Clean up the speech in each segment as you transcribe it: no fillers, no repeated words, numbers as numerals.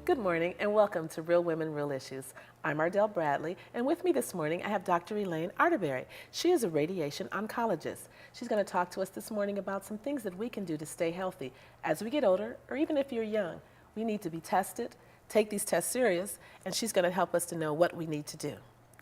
Good morning and welcome to Real Women, Real Issues. I'm Ardelle Bradley, and with me this morning I have Dr. Elayne Arterbery. She is a radiation oncologist. She's going to talk to us this morning about some things that we can do to stay healthy as we get older, or even if you're young. We need to be tested, take these tests serious, and she's going to help us to know what we need to do.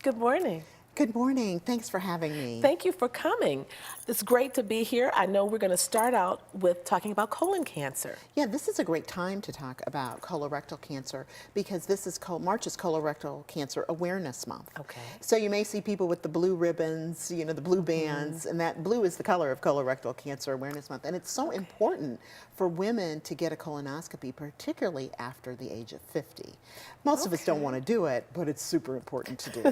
Good morning. Good morning. Thanks for having me. Thank you for coming. It's great to be here. I know we're going to start out with talking about colon cancer. Yeah, this is a great time to talk about colorectal cancer because this is March is Colorectal Cancer Awareness Month. Okay. So you may see people with the blue ribbons, you know, the blue bands, and that blue is the color of Colorectal Cancer Awareness Month. And it's so important for women to get a colonoscopy, particularly after the age of 50. Most of us don't want to do it, but it's super important to do.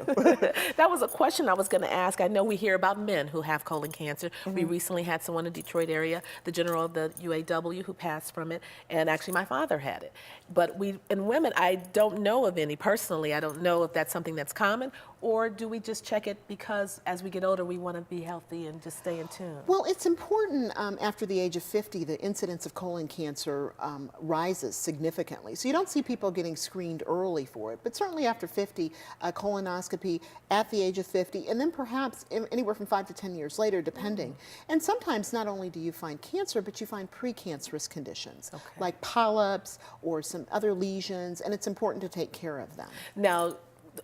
That was a question I was going to ask. I know we hear about men who have colon cancer. We recently had someone in the Detroit area, the general of the UAW, who passed from it, and actually my father had it. But in women, I don't know of any personally. I don't know if that's something that's common, or do we just check it because as we get older, we want to be healthy and just stay in tune? Well, it's important after the age of 50, the incidence of colon cancer rises significantly. So you don't see people getting screened early for it, but certainly after 50, a colonoscopy at the age of 50, and then perhaps anywhere from 5 to 10 years later, depending. And sometimes not only do you find cancer, but you find precancerous conditions, like polyps or some other lesions, and it's important to take care of them. Now,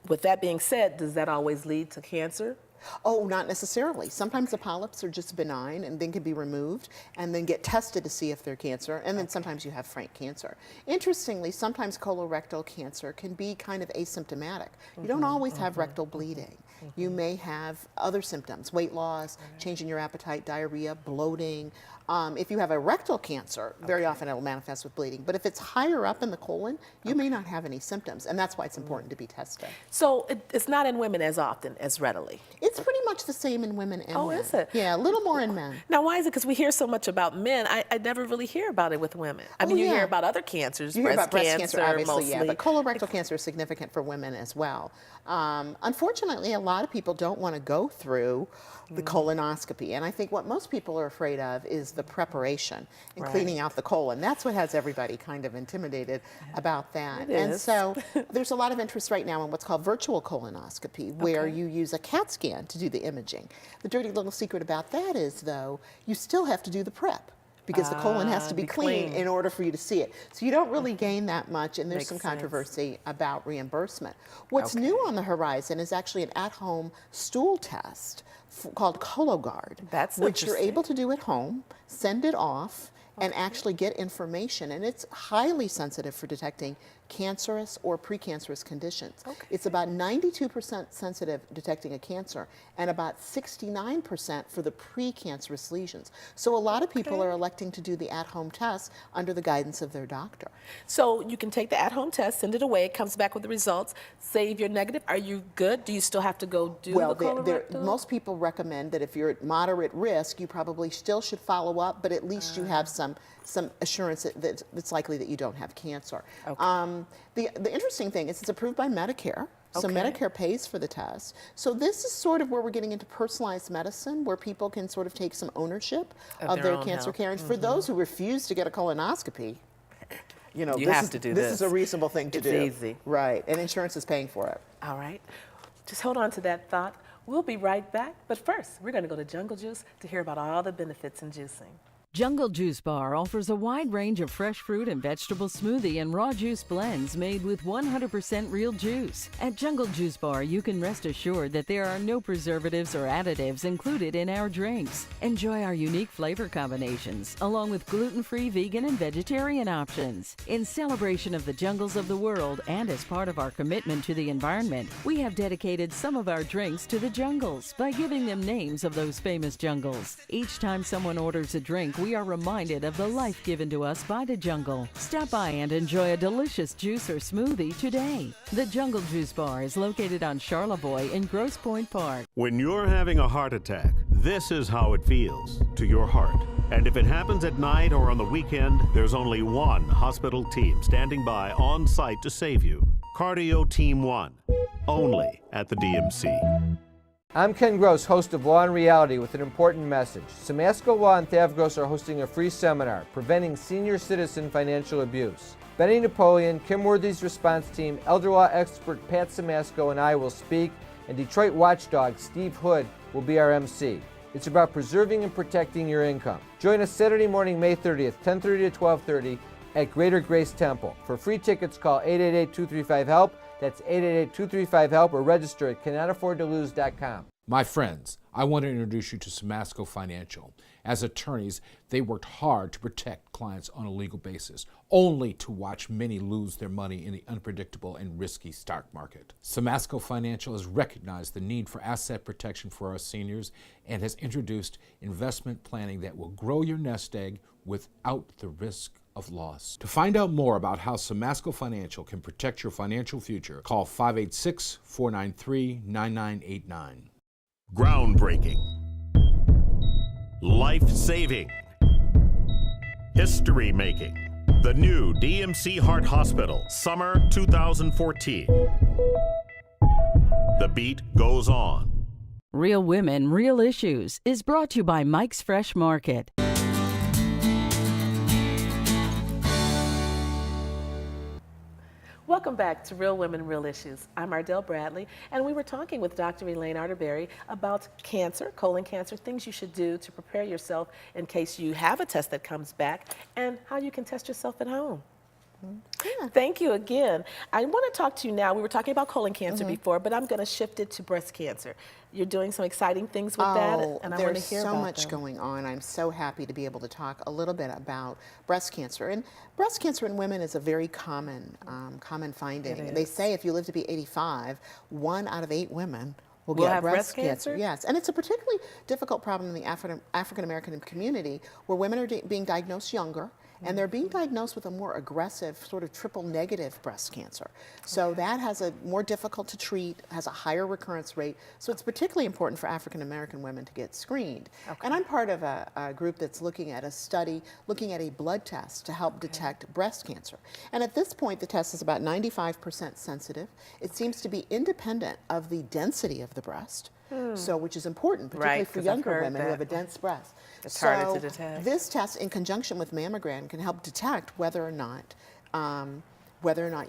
with that being said, does that always lead to cancer? Oh, not necessarily. Sometimes the polyps are just benign and then can be removed and then get tested to see if they're cancer, and then sometimes you have frank cancer. Interestingly, sometimes colorectal cancer can be kind of asymptomatic. You don't always have rectal bleeding. You may have other symptoms, weight loss, change in your appetite, diarrhea, bloating. If you have a rectal cancer, very often it'll manifest with bleeding. But if it's higher up in the colon, you may not have any symptoms, and that's why it's important to be tested. So it's not in women as often, as readily? It's pretty much the same in women and men. Oh, is it? Yeah, a little more in men. Now, why is it? Because we hear so much about men. I never really hear about it with women. I mean, you hear about other cancers, you hear about breast cancer, obviously, mostly. yeah, but colorectal cancer is significant for women as well. Unfortunately, a lot of people don't want to go through the colonoscopy, and I think what most people are afraid of is the preparation and cleaning out the colon. That's what has everybody kind of intimidated about that. And so there's a lot of interest right now in what's called virtual colonoscopy, where you use a CAT scan to do the imaging. The dirty little secret about that is, though, you still have to do the prep, because the colon has to be clean in order for you to see it. So you don't really gain that much, and there's some controversy about reimbursement. What's new on the horizon is actually an at-home stool test called Cologuard, which you're able to do at home, send it off, and actually get information. And it's highly sensitive for detecting cancerous or precancerous conditions. It's about 92% sensitive detecting a cancer and about 69% for the precancerous lesions. So a lot of people are electing to do the at-home test under the guidance of their doctor. So you can take the at-home test, send it away, it comes back with the results. Say if you're negative, are you good? Do you still have to go do the colorectal? Most people recommend that if you're at moderate risk, you probably still should follow up, but at least you have some assurance that it's likely that you don't have cancer. The interesting thing is it's approved by Medicare, so Medicare pays for the test. So this is sort of where we're getting into personalized medicine, where people can sort of take some ownership of their cancer care. And for those who refuse to get a colonoscopy, you know, this is a reasonable thing to do. It's easy. Right, and insurance is paying for it. All right, just hold on to that thought. We'll be right back, but first, we're gonna go to Jungle Juice to hear about all the benefits in juicing. Jungle Juice Bar offers a wide range of fresh fruit and vegetable smoothie and raw juice blends made with 100% real juice. At Jungle Juice Bar, you can rest assured that there are no preservatives or additives included in our drinks. Enjoy our unique flavor combinations, along with gluten-free, vegan, and vegetarian options. In celebration of the jungles of the world and as part of our commitment to the environment, we have dedicated some of our drinks to the jungles by giving them names of those famous jungles. Each time someone orders a drink, we are reminded of the life given to us by the jungle. Stop by and enjoy a delicious juice or smoothie today. The Jungle Juice Bar is located on Charlevoix in Grosse Pointe Park. When you're having a heart attack, this is how it feels to your heart. And if it happens at night or on the weekend, there's only one hospital team standing by on site to save you. Cardio Team 1, only at the DMC. I'm Ken Gross, host of Law and Reality, with an important message. Simasco Law and Thavgos are hosting a free seminar, Preventing Senior Citizen Financial Abuse. Benny Napoleon, Kim Worthy's response team, elder law expert Pat Simasco, and I will speak, and Detroit watchdog Steve Hood will be our MC. It's about preserving and protecting your income. Join us Saturday morning, May 30th, 10:30 to 12:30 at Greater Grace Temple. For free tickets, call 888-235-HELP. That's 888-235-HELP, or register at cannotaffordtolose.com. My friends, I want to introduce you to Simasco Financial. As attorneys, they worked hard to protect clients on a legal basis, only to watch many lose their money in the unpredictable and risky stock market. Simasco Financial has recognized the need for asset protection for our seniors and has introduced investment planning that will grow your nest egg without the risk of loss. To find out more about how Simasco Financial can protect your financial future, call 586-493-9989. Groundbreaking. Life-saving. History-making. The new DMC Heart Hospital, summer 2014. The beat goes on. Real Women, Real Issues is brought to you by Mike's Fresh Market. Welcome back to Real Women, Real Issues. I'm Ardelle Bradley, and we were talking with Dr. Elayne Arterbery about cancer, colon cancer, things you should do to prepare yourself in case you have a test that comes back, and how you can test yourself at home. Yeah. Thank you again. I want to talk to you now. We were talking about colon cancer before, but I'm going to shift it to breast cancer. You're doing some exciting things with that, and I want to hear about them. There's so much going on. I'm so happy to be able to talk a little bit about breast cancer. And breast cancer in women is a very common finding. They say if you live to be 85, 1 out of 8 women will get breast cancer. Yes, and it's a particularly difficult problem in the African American community, where women are being diagnosed younger, and they're being diagnosed with a more aggressive sort of triple negative breast cancer. So that has a more difficult to treat, has a higher recurrence rate. So it's particularly important for African American women to get screened. And I'm part of a group that's looking at a study, looking at a blood test to help detect breast cancer. And at this point, the test is about 95% sensitive. It seems to be independent of the density of the breast. So, which is important, particularly for younger women who have a dense breast. It's harder to detect. This test, in conjunction with mammogram, can help detect whether or not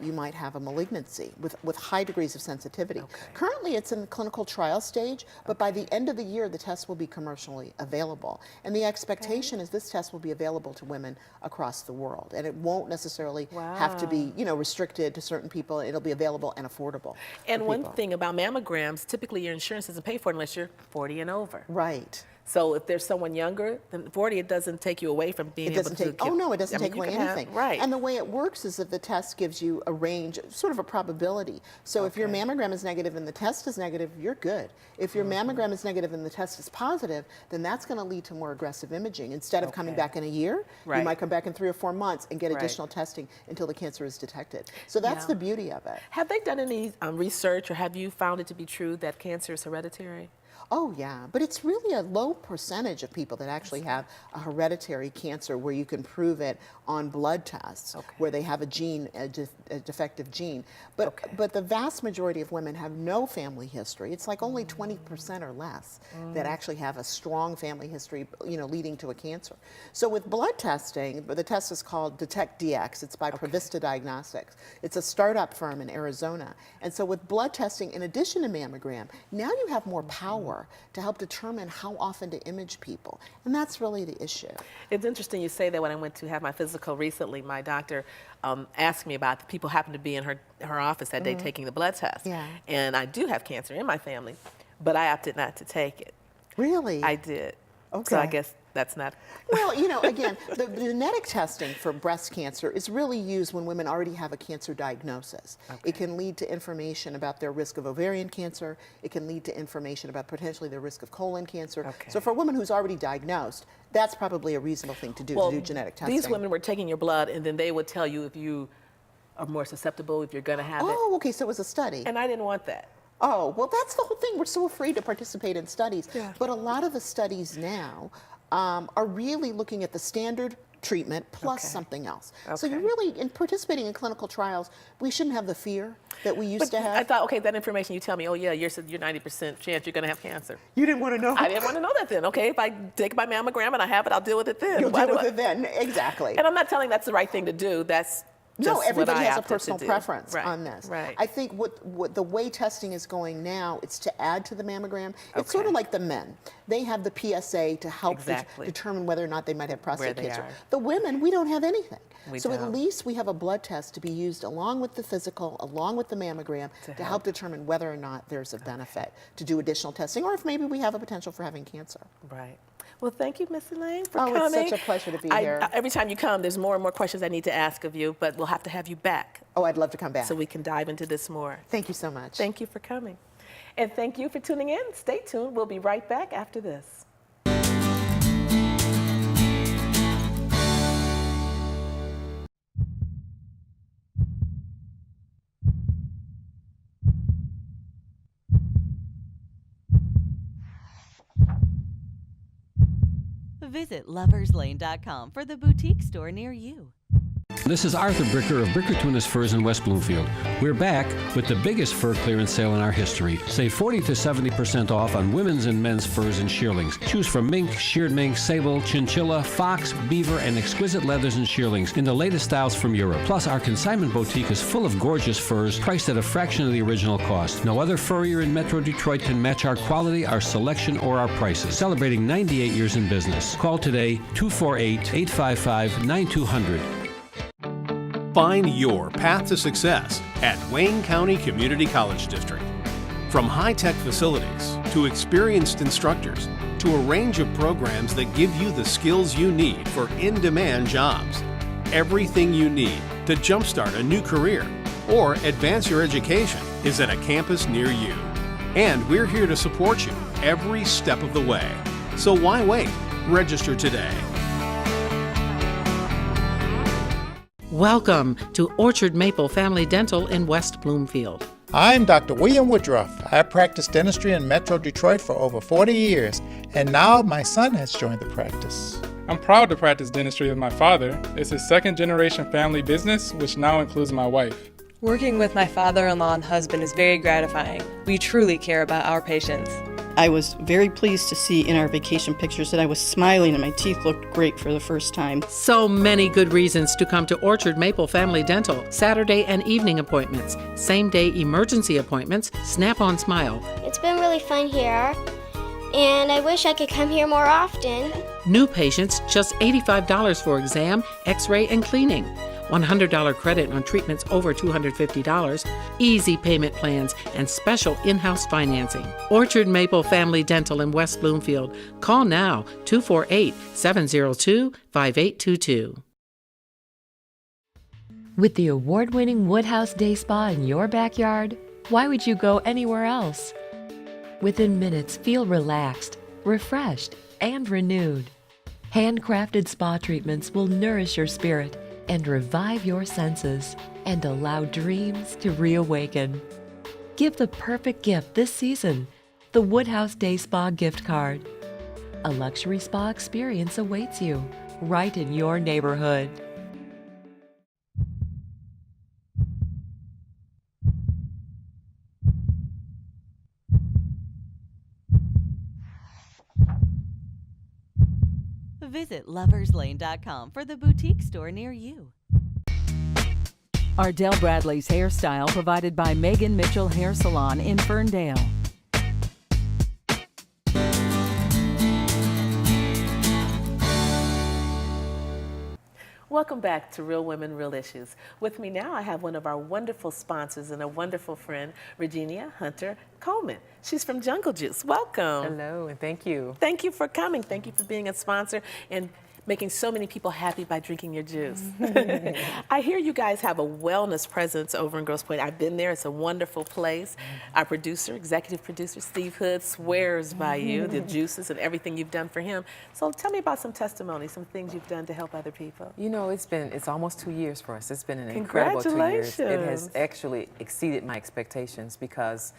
you might have a malignancy with high degrees of sensitivity. Currently, it's in the clinical trial stage, but by the end of the year, the test will be commercially available. And the expectation is this test will be available to women across the world, and it won't necessarily have to be, restricted to certain people. It'll be available and affordable. And one thing about mammograms, typically your insurance doesn't pay for it unless you're 40 and over. Right. So if there's someone younger than 40, it doesn't take you away from being able to get... Oh, no, it doesn't take away anything. Right. And the way it works is that the test gives you a range, sort of a probability. So if your mammogram is negative and the test is negative, you're good. If your mammogram is negative and the test is positive, then that's going to lead to more aggressive imaging. Instead of coming back in a year, you might come back in 3 or 4 months and get additional testing until the cancer is detected. So that's the beauty of it. Have they done any research, or have you found it to be true that cancer is hereditary? Oh, yeah, but it's really a low percentage of people that actually have a hereditary cancer where you can prove it on blood tests, where they have a gene, a defective gene. But the vast majority of women have no family history. It's like only 20% or less that actually have a strong family history, leading to a cancer. So with blood testing, the test is called Detect DX. It's by Provista Diagnostics. It's a startup firm in Arizona. And so with blood testing, in addition to mammogram, now you have more power to help determine how often to image people. And that's really the issue. It's interesting you say that. When I went to have my physical recently, my doctor asked me about the people who happened to be in her office that day taking the blood test. And I do have cancer in my family, but I opted not to take it. Really? I did. So I guess that's not... Well, again, the genetic testing for breast cancer is really used when women already have a cancer diagnosis. It can lead to information about their risk of ovarian cancer. It can lead to information about potentially their risk of colon cancer. So for a woman who's already diagnosed, that's probably a reasonable thing to do genetic testing. These women were taking your blood, and then they would tell you if you are more susceptible, if you're going to have it. Oh, okay, so it was a study. And I didn't want that. Oh, well, that's the whole thing. We're so afraid to participate in studies. But a lot of the studies now are really looking at the standard treatment plus Okay. something else. So Okay. you really, in participating in clinical trials, we shouldn't have the fear that we used to have. I thought, okay, that information you tell me, oh yeah, you're 90% chance you're going to have cancer. You didn't want to know. I didn't want to know that then. Okay, if I take my mammogram and I have it, I'll deal with it then. You'll Why deal do with it then. Exactly. And I'm not telling that's the right thing to do. That's just No, what everybody I has a opted to personal do. preference Right, on this. Right. I think what the way testing is going now, it's to add to the mammogram. It's sort of Okay. like the men. They have the PSA to help Exactly. determine whether or not they might have prostate they cancer. are. The women, we don't have anything. We so don't. at least we have a blood test to be used along with the physical, along with the mammogram, to help determine whether or not there's a benefit to do additional testing, or if maybe we have a potential for having cancer. Right. Well, thank you, Miss Elayne, for Oh, it's coming. such a pleasure to be here. Every time you come, there's more and more questions I need to ask of you, but we'll have to have you back Oh, I'd love to come back. so we can dive into this more. Thank you so much. Thank you for coming. And thank you for tuning in. Stay tuned. We'll be right back after this. Visit loverslane.com for the boutique store near you. This is Arthur Bricker of Bricker Tunis Furs in West Bloomfield. We're back with the biggest fur clearance sale in our history. Save 40 to 70% off on women's and men's furs and shearlings. Choose from mink, sheared mink, sable, chinchilla, fox, beaver, and exquisite leathers and shearlings in the latest styles from Europe. Plus, our consignment boutique is full of gorgeous furs priced at a fraction of the original cost. No other furrier in Metro Detroit can match our quality, our selection, or our prices. Celebrating 98 years in business. Call today, 248-855-9200. Find your path to success at Wayne County Community College District. From high-tech facilities to experienced instructors to a range of programs that give you the skills you need for in-demand jobs. Everything you need to jumpstart a new career or advance your education is at a campus near you. And we're here to support you every step of the way. So why wait? Register today. Welcome to Orchard Maple Family Dental in West Bloomfield. I'm Dr. William Woodruff. I practiced dentistry in Metro Detroit for over 40 years, and now my son has joined the practice. I'm proud to practice dentistry with my father. It's a second-generation family business, which now includes my wife. Working with my father-in-law and husband is very gratifying. We truly care about our patients. I was very pleased to see in our vacation pictures that I was smiling and my teeth looked great for the first time. So many good reasons to come to Orchard Maple Family Dental. Saturday and evening appointments, same-day emergency appointments, Snap-on Smile. It's been really fun here, and I wish I could come here more often. New patients, just $85 for exam, x-ray, and cleaning. $100 credit on treatments over $250, easy payment plans, and special in-house financing. Orchard Maple Family Dental in West Bloomfield. Call now, 248-702-5822. With the award-winning Woodhouse Day Spa in your backyard, why would you go anywhere else? Within minutes, feel relaxed, refreshed, and renewed. Handcrafted spa treatments will nourish your spirit and revive your senses and allow dreams to reawaken. Give the perfect gift this season, the Woodhouse Day Spa gift card. A luxury spa experience awaits you right in your neighborhood. Visit loverslane.com for the boutique store near you. Ardelle Bradley's hairstyle provided by Megan Mitchell Hair Salon in Ferndale. Welcome back to Real Women, Real Issues. With me now, I have one of our wonderful sponsors and a wonderful friend, Regenia Hunter Coleman. She's from Jungle Juice. Welcome. Hello, and thank you. Thank you for coming. Thank you for being a sponsor and making so many people happy by drinking your juice. I hear you guys have a wellness presence over in Grosse Pointe. I've been there. It's a wonderful place. Our producer, executive producer, Steve Hood, swears by you, the juices and everything you've done for him. So tell me about some testimonies, some things you've done to help other people. You know, it's almost 2 years for us. It's been an incredible 2 years. It has actually exceeded my expectations because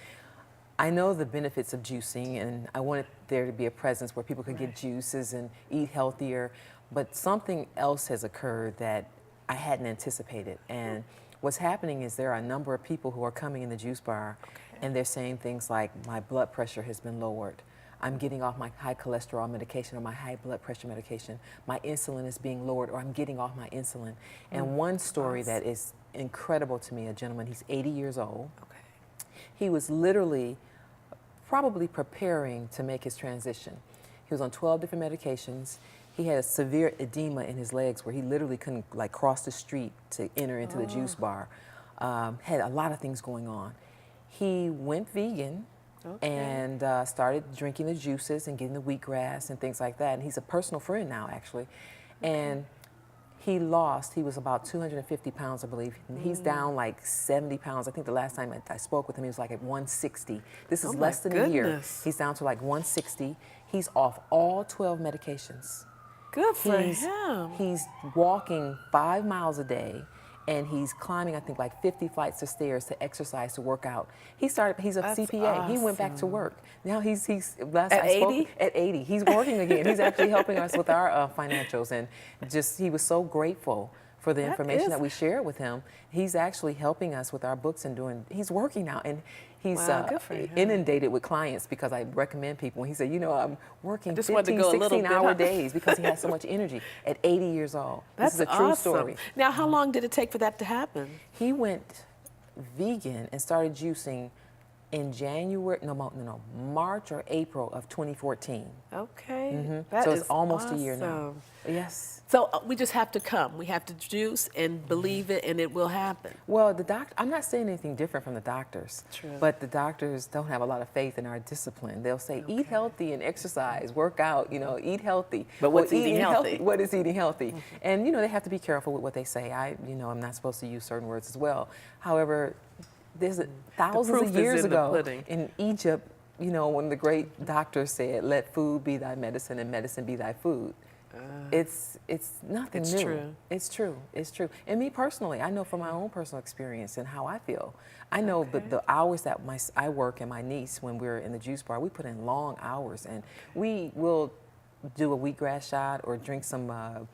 I know the benefits of juicing, and I wanted there to be a presence where people could get juices and eat healthier. but something else has occurred that I hadn't anticipated. And what's happening is there are a number of people who are coming in the juice bar, and they're saying things like, my blood pressure has been lowered. I'm getting off my high cholesterol medication or my high blood pressure medication. My insulin is being lowered, or I'm getting off my insulin. And one story that is incredible to me, a gentleman, he's 80 years old. He was literally probably preparing to make his transition. He was on 12 different medications. He had a severe edema in his legs where he literally couldn't like cross the street to enter into the juice bar. Had a lot of things going on. He went vegan and started drinking the juices and getting the wheatgrass and things like that. And he's a personal friend now, actually. And he was about 250 pounds, I believe. And he's down like 70 pounds. I think the last time I spoke with him, he was like at 160. This is less than a year. He's down to like 160. He's off all 12 medications. Good for him. He's walking 5 miles a day, and he's climbing, I think, like 50 flights of stairs to exercise, to work out. He's a CPA. Awesome. He went back to work. Now he's last at I spoke, 80? at 80. He's working again. He's actually helping us with our financials, and he was so grateful for the information that we shared with him. He's actually helping us with our books and he's working now, and he's inundated with clients because I recommend people. And he said, I'm working 15, 16-hour days because he has so much energy at 80 years old. That's this is a true story. Now, how long did it take for that to happen? He went vegan and started juicing in March or April of 2014. Okay. So it's almost a year now. Yes. So we just have to come. We have to juice and believe it, and it will happen. Well, I'm not saying anything different from the doctors. True. But the doctors don't have a lot of faith in our discipline. They'll say, eat healthy and exercise, work out, eat healthy. But what's eating healthy? What is eating healthy? And, they have to be careful with what they say. I'm not supposed to use certain words as well. However, there's thousands of years ago in Egypt, when the great doctor said, let food be thy medicine and medicine be thy food. It's nothing new. True. It's true. It's true. And me personally, I know from my own personal experience and how I feel. I know the hours that I work and my niece, when we're in the juice bar, we put in long hours, and we will do a wheatgrass shot or drink some a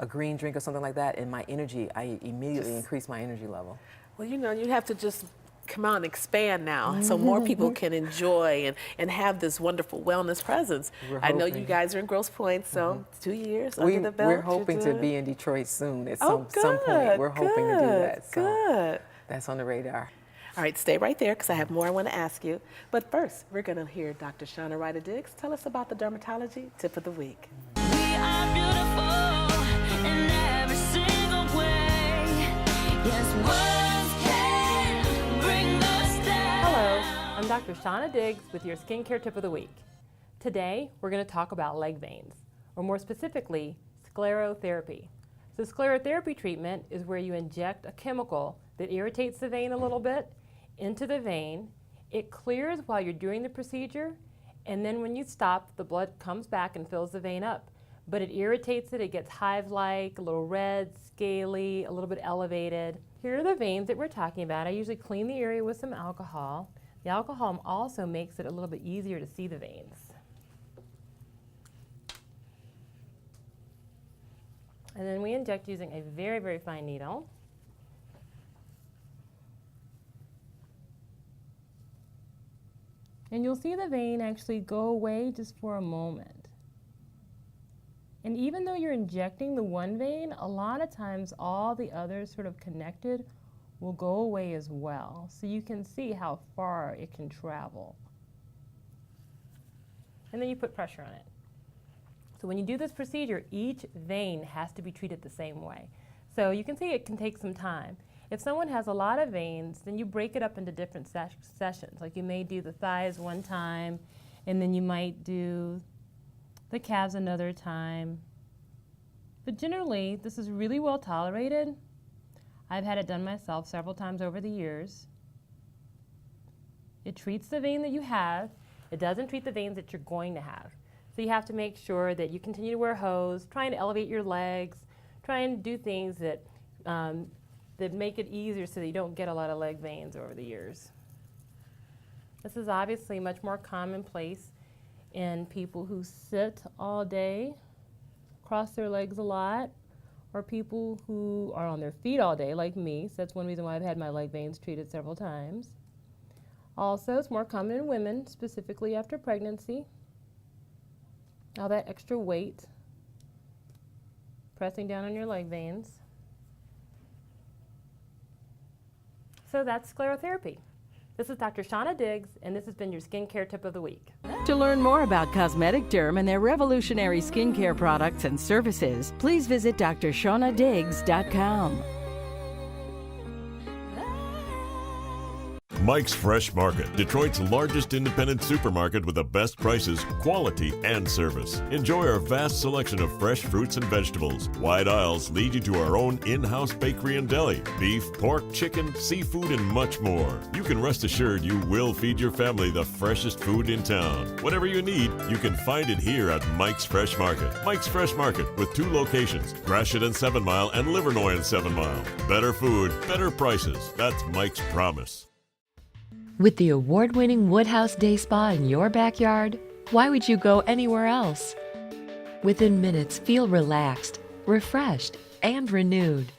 green drink or something like that, and my energy, I immediately increase my energy level. Well, you have to just come out and expand now so more people can enjoy and have this wonderful wellness presence. I know you guys are in Grosse Pointe, so 2 years under the belt. We're hoping to be in Detroit soon at some point. We're hoping to do that. So that's on the radar. All right, stay right there because I have more I want to ask you. But first, we're going to hear Dr. Shauna Ryder-Diggs tell us about the dermatology tip of the week. We are beautiful in every single way. Yes, Hello, I'm Dr. Shauna Diggs with your skincare tip of the week. Today, we're going to talk about leg veins, or more specifically, sclerotherapy. So sclerotherapy treatment is where you inject a chemical that irritates the vein a little bit into the vein. It clears while you're doing the procedure, and then when you stop, the blood comes back and fills the vein up. But it irritates it gets hive-like, a little red, scaly, a little bit elevated. Here are the veins that we're talking about. I usually clean the area with some alcohol. The alcohol also makes it a little bit easier to see the veins. And then we inject using a very, very fine needle. And you'll see the vein actually go away just for a moment. And even though you're injecting the one vein, a lot of times all the others sort of connected will go away as well. So you can see how far it can travel. And then you put pressure on it. So when you do this procedure, each vein has to be treated the same way. So you can see it can take some time. If someone has a lot of veins, then you break it up into different sessions. Like you may do the thighs one time, and then you might do the calves another time. But generally, this is really well tolerated. I've had it done myself several times over the years. It treats the vein that you have. It doesn't treat the veins that you're going to have. So you have to make sure that you continue to wear hose, trying to elevate your legs, trying to do things that, that make it easier so that you don't get a lot of leg veins over the years. This is obviously much more commonplace in people who sit all day cross their legs a lot, or people who are on their feet all day, like me. So that's one reason why I've had my leg veins treated several times. Also, it's more common in women, specifically after pregnancy. All that extra weight pressing down on your leg veins. So that's sclerotherapy. This is Dr. Shauna Diggs, and this has been your skincare tip of the week. To learn more about Cosmetic Derm and their revolutionary skincare products and services, please visit drshaunadiggs.com. Mike's Fresh Market, Detroit's largest independent supermarket with the best prices, quality, and service. Enjoy our vast selection of fresh fruits and vegetables. Wide aisles lead you to our own in-house bakery and deli. Beef, pork, chicken, seafood, and much more. You can rest assured you will feed your family the freshest food in town. Whatever you need, you can find it here at Mike's Fresh Market. Mike's Fresh Market with 2 locations, Gratiot and 7 Mile and Livernois and 7 Mile. Better food, better prices. That's Mike's promise. With the award-winning Woodhouse Day Spa in your backyard, why would you go anywhere else? Within minutes, feel relaxed, refreshed, and renewed.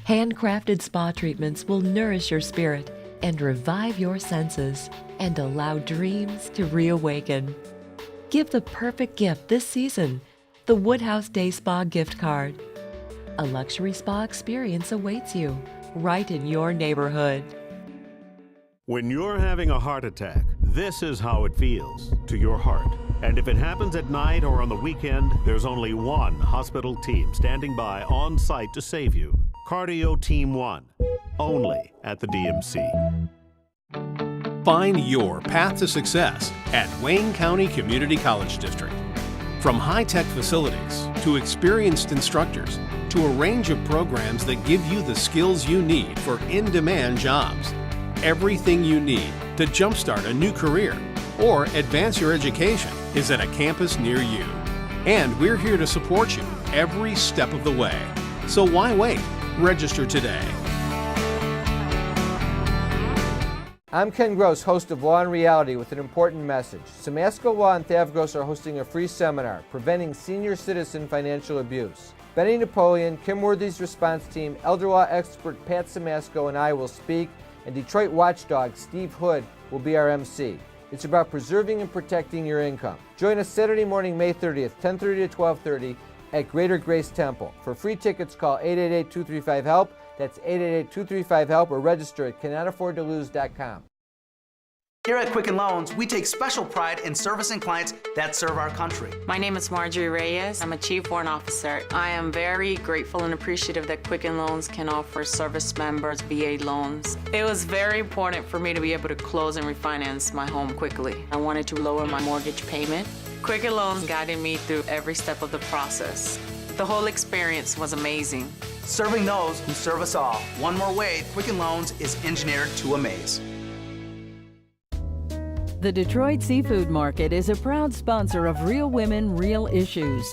Handcrafted spa treatments will nourish your spirit and revive your senses and allow dreams to reawaken. Give the perfect gift this season, the Woodhouse Day Spa gift card. A luxury spa experience awaits you right in your neighborhood. When you're having a heart attack, this is how it feels to your heart. And if it happens at night or on the weekend, there's only one hospital team standing by on site to save you. Cardio Team 1, only at the DMC. Find your path to success at Wayne County Community College District. From high-tech facilities to experienced instructors to a range of programs that give you the skills you need for in-demand jobs. Everything you need to jumpstart a new career or advance your education is at a campus near you. And we're here to support you every step of the way. So why wait? Register today. I'm Ken Gross, host of Law and Reality, with an important message. Simasco Law and Thavgos are hosting a free seminar, Preventing Senior Citizen Financial Abuse. Benny Napoleon, Kim Worthy's response team, elder law expert Pat Simasco, and I will speak, and Detroit watchdog Steve Hood will be our MC. It's about preserving and protecting your income. Join us Saturday morning, May 30th, 10:30 to 12:30 at Greater Grace Temple. For free tickets, call 888-235-HELP. That's 888-235-HELP, or register at cannotafforddtolose.com. Here at Quicken Loans, we take special pride in servicing clients that serve our country. My name is Marjorie Reyes. I'm a Chief Warrant Officer. I am very grateful and appreciative that Quicken Loans can offer service members VA loans. It was very important for me to be able to close and refinance my home quickly. I wanted to lower my mortgage payment. Quicken Loans guided me through every step of the process. The whole experience was amazing. Serving those who serve us all. One more way, Quicken Loans is engineered to amaze. The Detroit Seafood Market is a proud sponsor of Real Women, Real Issues.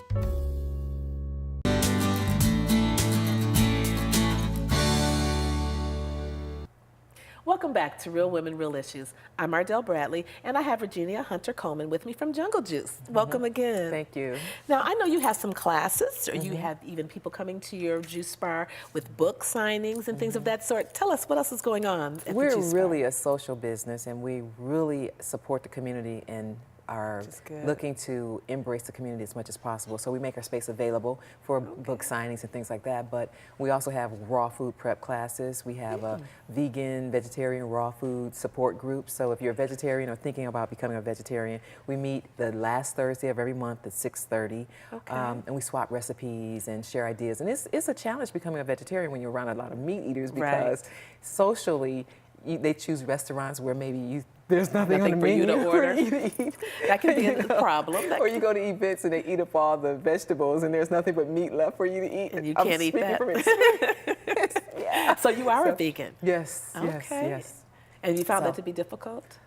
Welcome back to Real Women, Real Issues. I'm Ardelle Bradley, and I have Regenia Hunter Coleman with me from Jungle Juice. Welcome again. Thank you. Now, I know you have some classes, or you have even people coming to your juice bar with book signings and things of that sort. Tell us what else is going on at We're the juice really bar. a social business, and we really support the community and are looking to embrace the community as much as possible. So we make our space available for book signings and things like that, but we also have raw food prep classes. We have a vegan, vegetarian, raw food support group. So if you're a vegetarian or thinking about becoming a vegetarian, we meet the last Thursday of every month at 6:30, and we swap recipes and share ideas. And it's a challenge becoming a vegetarian when you're around a lot of meat eaters, because socially, they choose restaurants where maybe there's nothing on the for you menu to order. for you to eat. That can be a problem. Or you go to events and they eat up all the vegetables and there's nothing but meat left for you to eat. And you I'm can't eat speaking that. from experience. Yeah. So you are a vegan? Yes, Okay. yes. And you found that to be difficult?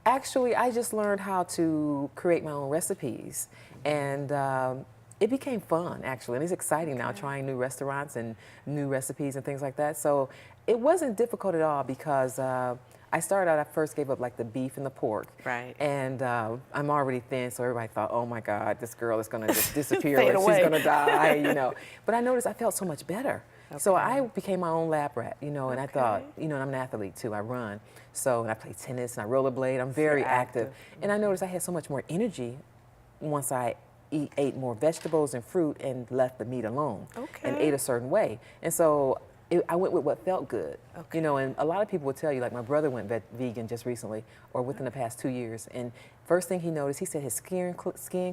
Actually, I just learned how to create my own recipes, and it became fun, actually, and it's exciting now, trying new restaurants and new recipes and things like that. So it wasn't difficult at all, because I started out, I first gave up like the beef and the pork. Right. And I'm already thin, so everybody thought, oh my God, this girl is gonna just disappear, Fade and away. she's gonna die, you know. But I noticed I felt so much better. So I became my own lab rat, you know, and I thought, you know, and I'm an athlete too, I run. So, and I play tennis and I rollerblade, I'm very active. And I noticed I had so much more energy once I ate more vegetables and fruit and left the meat alone and ate a certain way. And so I went with what felt good, you know, and a lot of people will tell you, like my brother went vegan just recently or within the past 2 years. And first thing he noticed, he said his skin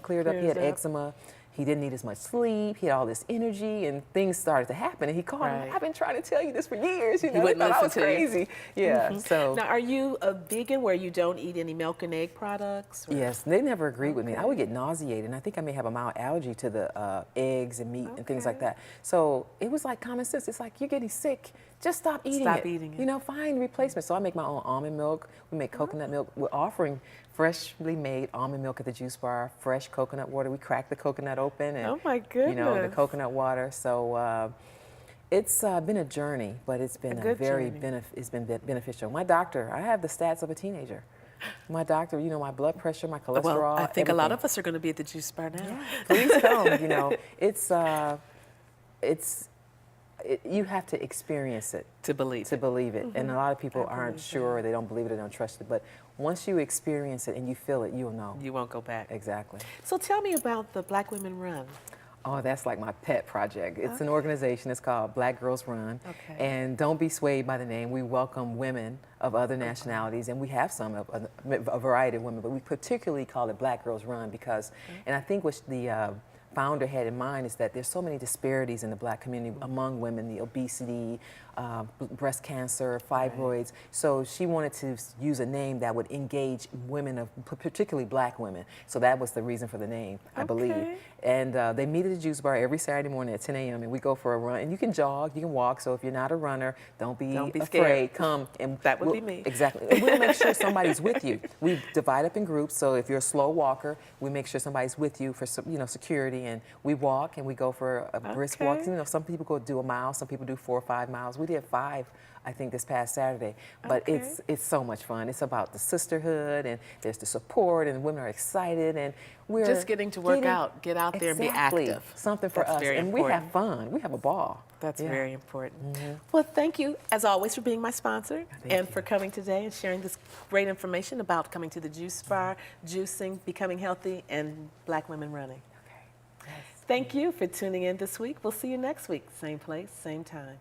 cleared up, he had eczema. He didn't need as much sleep. He had all this energy, and things started to happen. And he called me, I've been trying to tell you this for years. You know, He wouldn't I thought I listen was to you. crazy. Yeah. So now, are you a vegan where you don't eat any milk and egg products? Or? yes, they never agreed with me. I would get nauseated, and I think I may have a mild allergy to the eggs and meat and things like that. So it was like common sense. It's like, you're getting sick. Just stop eating it. Stop eating it. You know, find replacements. So I make my own almond milk. We make coconut milk. We're offering freshly made almond milk at the juice bar, fresh coconut water. We crack the coconut open and, oh my you know, the goodness. coconut water. So it's been a journey, but it's been a very beneficial. My doctor, I have the stats of a teenager. My doctor, you know, my blood pressure, my cholesterol. Well, I think a lot everything. of us are going to be at the juice bar now. Yeah, please come. You know, you have to experience it to believe it. And a lot of people aren't sure, or they don't believe it, they don't trust it. But once you experience it and you feel it, you'll know. You won't go back. Exactly. So tell me about the Black Women Run. Oh, that's like my pet project. It's an organization. It's called Black Girls Run. And don't be swayed by the name. We welcome women of other nationalities, and we have some, a variety of women, but we particularly call it Black Girls Run because, and I think what the founder had in mind is that there's so many disparities in the Black community among women, the obesity, breast cancer, fibroids. So she wanted to use a name that would engage women, particularly Black women. So that was the reason for the name, I believe. And they meet at the juice bar every Saturday morning at 10 a.m. and we go for a run. And you can jog, you can walk. So if you're not a runner, don't be afraid. Scared. Come and that would be me. Exactly. And we'll make sure somebody's with you. We divide up in groups. So if you're a slow walker, we make sure somebody's with you for security. And we walk and we go for a brisk walk. You know, some people go do a mile, some people do 4 or 5 miles. We did 5, I think, this past Saturday. But it's so much fun. It's about the sisterhood, and there's the support, and women are excited, and we're just getting to work out, get out there and be active. Something for us, and we have fun. We have a ball. That's very important. Well, thank you, as always, for being my sponsor and for coming today and sharing this great information about coming to the juice bar, juicing, becoming healthy, and Black women running. Thank you for tuning in this week. We'll see you next week. Same place, same time.